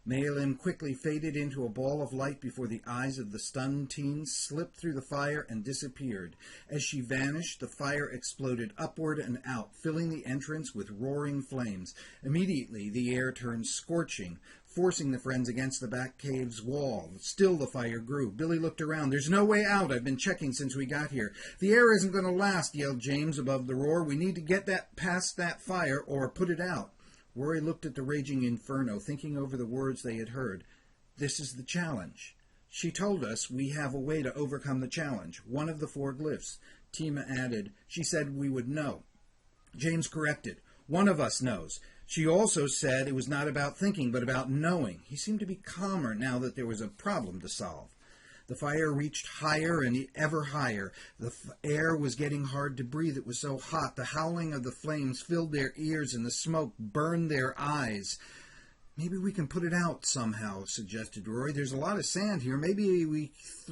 Mealim quickly faded into a ball of light before the eyes of the stunned teen, slipped through the fire, and disappeared. As she vanished, the fire exploded upward and out, filling the entrance with roaring flames. Immediately, the air turned scorching, forcing the friends against the back cave's wall. Still the fire grew. Billy looked around. "There's no way out. I've been checking since we got here." "The air isn't going to last," yelled James above the roar. "We need to get that past that fire or put it out." Rory looked at the raging inferno, thinking over the words they had heard. "This is the challenge. She told us we have a way to overcome the challenge. One of the 4 glyphs." Tima added, "She said we would know." James corrected, "One of us knows. She also said it was not about thinking, but about knowing." He seemed to be calmer now that there was a problem to solve. The fire reached higher and ever higher. The air was getting hard to breathe. It was so hot. The howling of the flames filled their ears, and the smoke burned their eyes. "Maybe we can put it out somehow," suggested Rory. "There's a lot of sand here. Maybe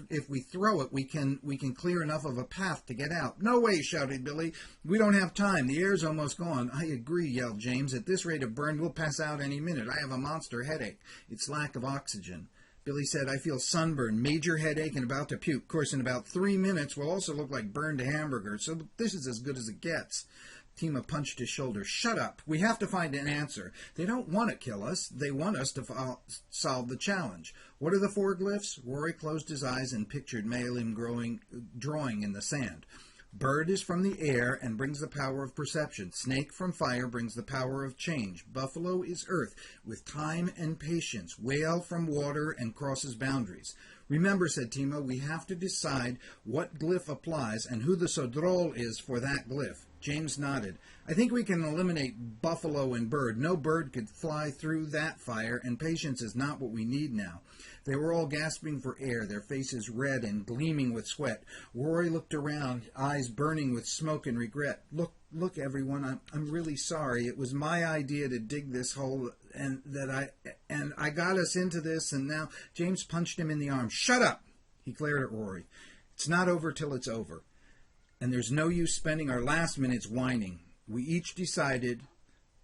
if we throw it, we can clear enough of a path to get out." "No way," shouted Billy. "We don't have time. The air's almost gone." "I agree," yelled James. "At this rate of burn, we'll pass out any minute. I have a monster headache. It's lack of oxygen." Billy said, "I feel sunburned, major headache, and about to puke. Of course, in about 3 minutes, we'll also look like burned hamburgers, so this is as good as it gets." Tima punched his shoulder. "Shut up. We have to find an answer. They don't want to kill us. They want us to solve the challenge. What are the 4 glyphs?" Rory closed his eyes and pictured Mealim drawing in the sand. "Bird is from the air and brings the power of perception. Snake from fire brings the power of change. Buffalo is earth with time and patience. Whale from water and crosses boundaries." "Remember," said Tima, "we have to decide what glyph applies and who the sodrol is for that glyph." James nodded. "I think we can eliminate buffalo and bird. No bird could fly through that fire, and patience is not what we need now." They were all gasping for air, their faces red and gleaming with sweat. Rory looked around, eyes burning with smoke and regret. Look, everyone, I'm really sorry. It was my idea to dig this hole, and I got us into this, and now—" James punched him in the arm. "Shut up!" He glared at Rory. "It's not over till it's over. And there's no use spending our last minutes whining. We each decided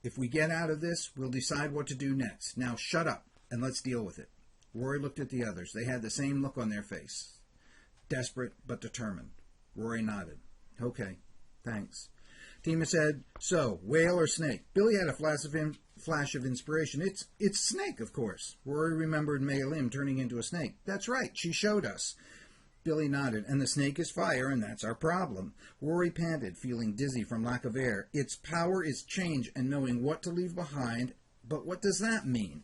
if we get out of this, we'll decide what to do next. Now shut up and let's deal with it." Rory looked at the others. They had the same look on their face. Desperate but determined. Rory nodded. "Okay, thanks." Tima said, "So, whale or snake?" Billy had a flash of inspiration. It's snake, of course." Rory remembered Mealim turning into a snake. "That's right, she showed us." Billy nodded. "And the snake is fire, and that's our problem." Rory panted, feeling dizzy from lack of air. "Its power is change and knowing what to leave behind. But what does that mean?"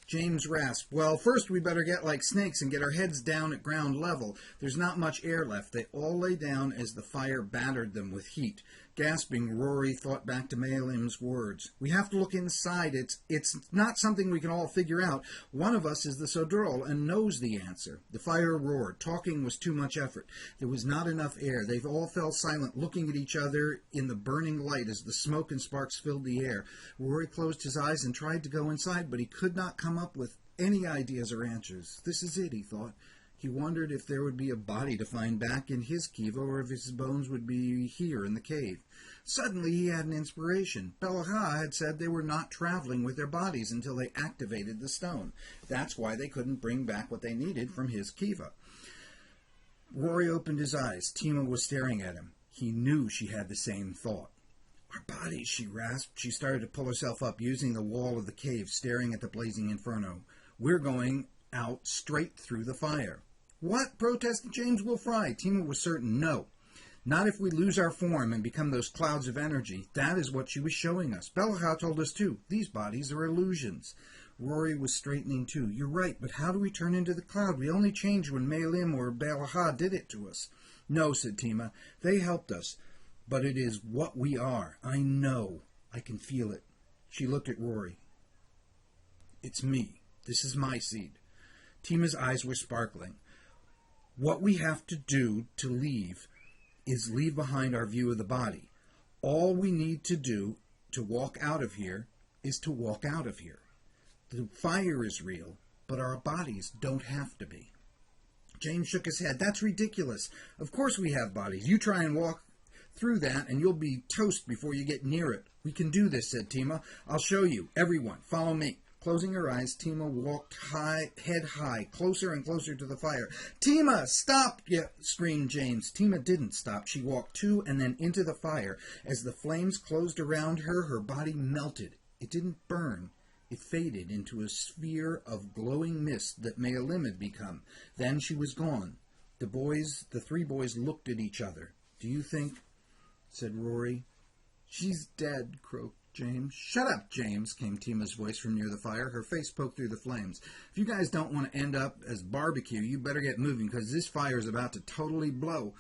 James rasped, "Well, first we better get like snakes and get our heads down at ground level. There's not much air left." They all lay down as the fire battered them with heat. Gasping, Rory thought back to Mealim's words. "We have to look inside. It's not something we can all figure out. One of us is the Sodrol and knows the answer." The fire roared. Talking was too much effort. There was not enough air. They all fell silent, looking at each other in the burning light as the smoke and sparks filled the air. Rory closed his eyes and tried to go inside, but he could not come up with any ideas or answers. This is it, he thought. He wondered if there would be a body to find back in his kiva, or if his bones would be here in the cave. Suddenly he had an inspiration. Belaha had said they were not traveling with their bodies until they activated the stone. That's why they couldn't bring back what they needed from his kiva. Rory opened his eyes. Tima was staring at him. He knew she had the same thought. "Our bodies," she rasped. She started to pull herself up, using the wall of the cave, staring at the blazing inferno. "We're going out straight through the fire." "What?" protested James. "We'll fry." Tima was certain. "No. Not if we lose our form and become those clouds of energy. That is what she was showing us. Belaha told us too. These bodies are illusions." Rory was straightening too. "You're right, but how do we turn into the cloud? We only changed when Mealim or Belaha did it to us." "No," said Tima. "They helped us. But it is what we are. I know. I can feel it." She looked at Rory. "It's me. This is my seed." Tima's eyes were sparkling. "What we have to do to leave is leave behind our view of the body. All we need to do to walk out of here is to walk out of here. The fire is real, but our bodies don't have to be." James shook his head. "That's ridiculous. Of course we have bodies. You try and walk through that, and you'll be toast before you get near it. "We can do this," said Tima. "I'll show you. Everyone, follow me." Closing her eyes, Tima walked head high, closer and closer to the fire. "Tima, stop!" screamed James. Tima didn't stop. She walked to and then into the fire. As the flames closed around her, her body melted. It didn't burn. It faded into a sphere of glowing mist that Mealim had become. Then she was gone. The three boys looked at each other. "Do you think?" said Rory. "She's dead," croaked James. "Shut up, James," came Tima's voice from near the fire. Her face poked through the flames. "If you guys don't want to end up as barbecue, you better get moving, because this fire is about to totally blow."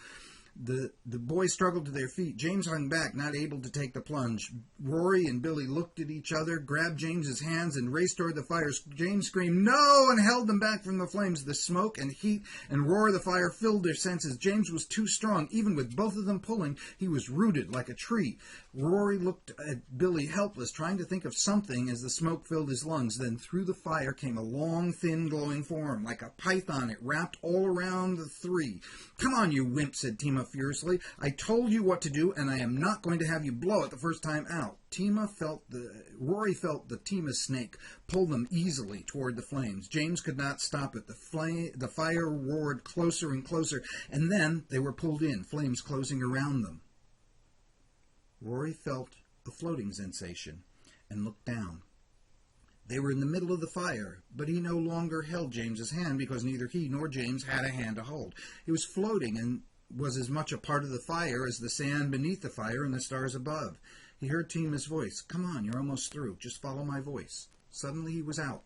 The boys struggled to their feet. James hung back, not able to take the plunge. Rory and Billy looked at each other, grabbed James's hands, and raced toward the fire. James screamed, "No!" and held them back from the flames. The smoke and heat and roar of the fire filled their senses. James was too strong. Even with both of them pulling, he was rooted like a tree. Rory looked at Billy, helpless, trying to think of something as the smoke filled his lungs. Then through the fire came a long, thin, glowing form. Like a python, it wrapped all around the three. "Come on, you wimp," said Tima furiously. "I told you what to do, and I am not going to have you blow it the first time out." Rory felt the Tima snake pull them easily toward the flames. James could not stop it. The fire roared closer and closer, and then they were pulled in, flames closing around them. Rory felt a floating sensation and looked down. They were in the middle of the fire, but he no longer held James's hand because neither he nor James had a hand to hold. He was floating and was as much a part of the fire as the sand beneath the fire and the stars above. He heard Tima's voice. "Come on, you're almost through. Just follow my voice." Suddenly he was out,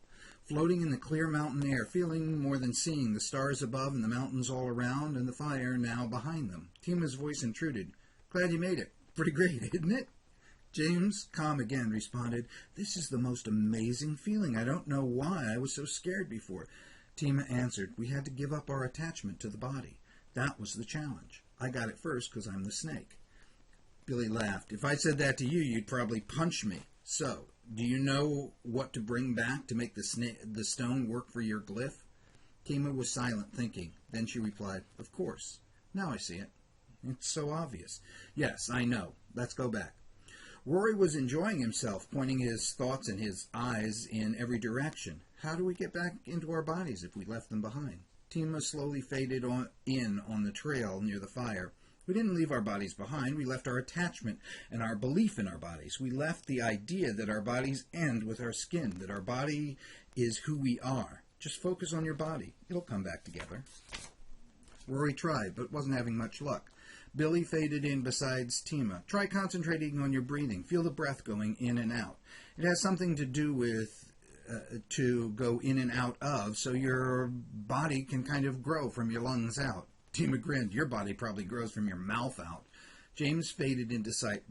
floating in the clear mountain air, feeling more than seeing the stars above and the mountains all around and the fire now behind them. Tima's voice intruded. "Glad you made it. Pretty great, isn't it?" James, calm again, responded, "This is the most amazing feeling. I don't know why I was so scared before." Tima answered, "We had to give up our attachment to the body. That was the challenge. I got it first because I'm the snake." Billy laughed. "If I said that to you, you'd probably punch me. So, do you know what to bring back to make the stone work for your glyph?" Tima was silent, thinking. Then she replied, "Of course. Now I see it. It's so obvious." "Yes, I know. Let's go back." Rory was enjoying himself, pointing his thoughts and his eyes in every direction. "How do we get back into our bodies if we left them behind?" Tima slowly faded in on the trail near the fire. "We didn't leave our bodies behind. We left our attachment and our belief in our bodies. We left the idea that our bodies end with our skin, that our body is who we are. Just focus on your body. It'll come back together." Rory tried, but wasn't having much luck. Billy faded in beside Tima. "Try concentrating on your breathing. Feel the breath going in and out. It has something to do with to go in and out of, so your body can kind of grow from your lungs out." Tima grinned. "Your body probably grows from your mouth out." James faded into sight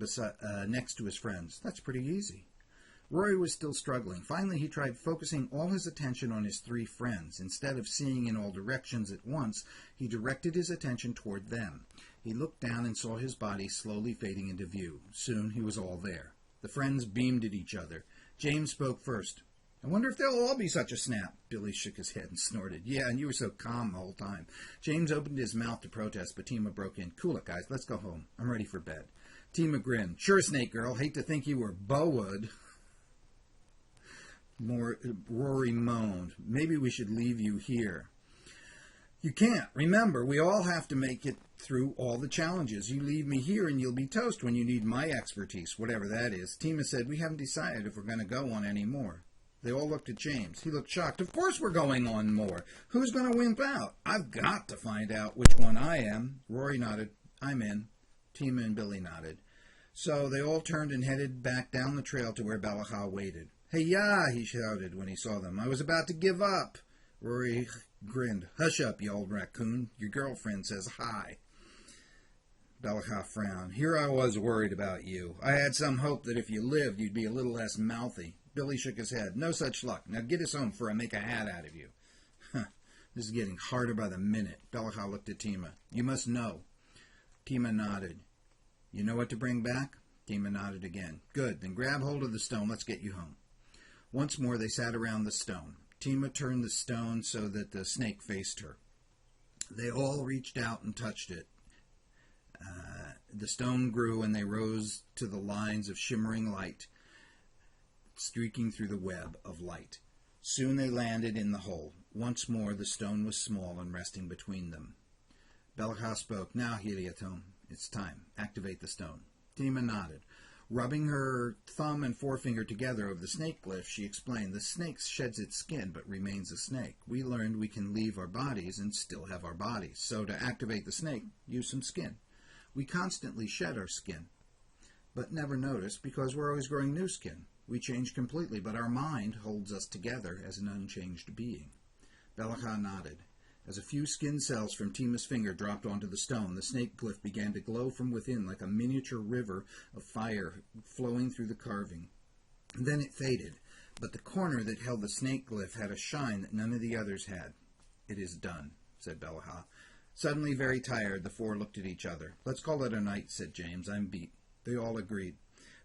next to his friends. "That's pretty easy." Rory was still struggling. Finally, he tried focusing all his attention on his three friends. Instead of seeing in all directions at once, he directed his attention toward them. He looked down and saw his body slowly fading into view. Soon he was all there. The friends beamed at each other. James spoke first. "I wonder if they'll all be such a snap." Billy shook his head and snorted. "Yeah, and you were so calm the whole time." James opened his mouth to protest, but Tima broke in. "Cool it, guys. Let's go home. I'm ready for bed." Tima grinned. "Sure, Snake Girl. Hate to think you were Bowood." Rory moaned. "Maybe we should leave you here." "You can't. Remember, we all have to make it through all the challenges. You leave me here and you'll be toast when you need my expertise, whatever that is." Tima said, "We haven't decided if we're going to go on any more." They all looked at James. He looked shocked. "Of course we're going on more. Who's going to wimp out? I've got to find out which one I am." Rory nodded. "I'm in." Tima and Billy nodded. So they all turned and headed back down the trail to where Balaha waited. "Hey-ya!" he shouted when he saw them. "I was about to give up." Rory grinned. "Hush up, you old raccoon. Your girlfriend says hi." Balaha frowned. "Here I was worried about you. I had some hope that if you lived, you'd be a little less mouthy." Billy shook his head. "No such luck. Now get us home before I make a hat out of you." "Huh. This is getting harder by the minute." Balaha looked at Tima. "You must know." Tima nodded. "You know what to bring back?" Tima nodded again. "Good. Then grab hold of the stone. Let's get you home." Once more they sat around the stone. Tima turned the stone so that the snake faced her. They all reached out and touched it. The stone grew, and they rose to the lines of shimmering light, streaking through the web of light. Soon they landed in the hole. Once more the stone was small and resting between them. Belaka spoke. Now, Heliotome, it's time. Activate the stone. Tima nodded. Rubbing her thumb and forefinger together over the snake glyph, she explained, the snake sheds its skin but remains a snake. We learned we can leave our bodies and still have our bodies. So to activate the snake, use some skin. We constantly shed our skin, but never notice because we're always growing new skin. We change completely, but our mind holds us together as an unchanged being. Belaka nodded. As a few skin cells from Tima's finger dropped onto the stone, the snake glyph began to glow from within like a miniature river of fire flowing through the carving. And then it faded, but the corner that held the snake glyph had a shine that none of the others had. It is done, said Belaka. Suddenly very tired, the four looked at each other. Let's call it a night, said James. I'm beat. They all agreed.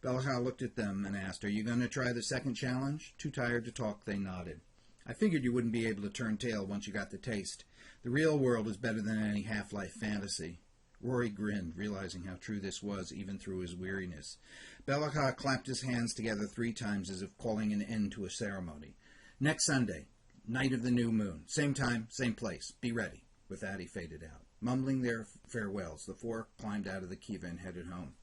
Belaka looked at them and asked, Are you going to try the second challenge? Too tired to talk, they nodded. I figured you wouldn't be able to turn tail once you got the taste. The real world is better than any Half-Life fantasy. Rory grinned, realizing how true this was, even through his weariness. Belaka clapped his hands together 3 times as if calling an end to a ceremony. Next Sunday, night of the new moon. Same time, same place. Be ready. With that, he faded out. Mumbling their farewells, the 4 climbed out of the kiva and headed home.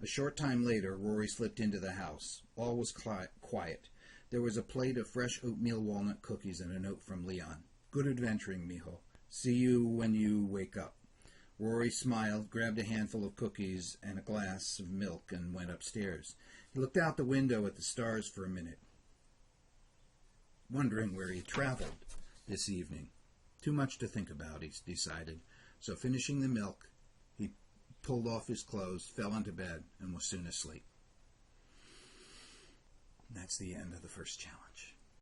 A short time later, Rory slipped into the house. All was quiet. There was a plate of fresh oatmeal walnut cookies and a note from Leon. Good adventuring, mijo. See you when you wake up. Rory smiled, grabbed a handful of cookies and a glass of milk, and went upstairs. He looked out the window at the stars for a minute, wondering where he traveled this evening. Too much to think about, he decided. So finishing the milk, he pulled off his clothes, fell into bed, and was soon asleep. That's the end of the first challenge.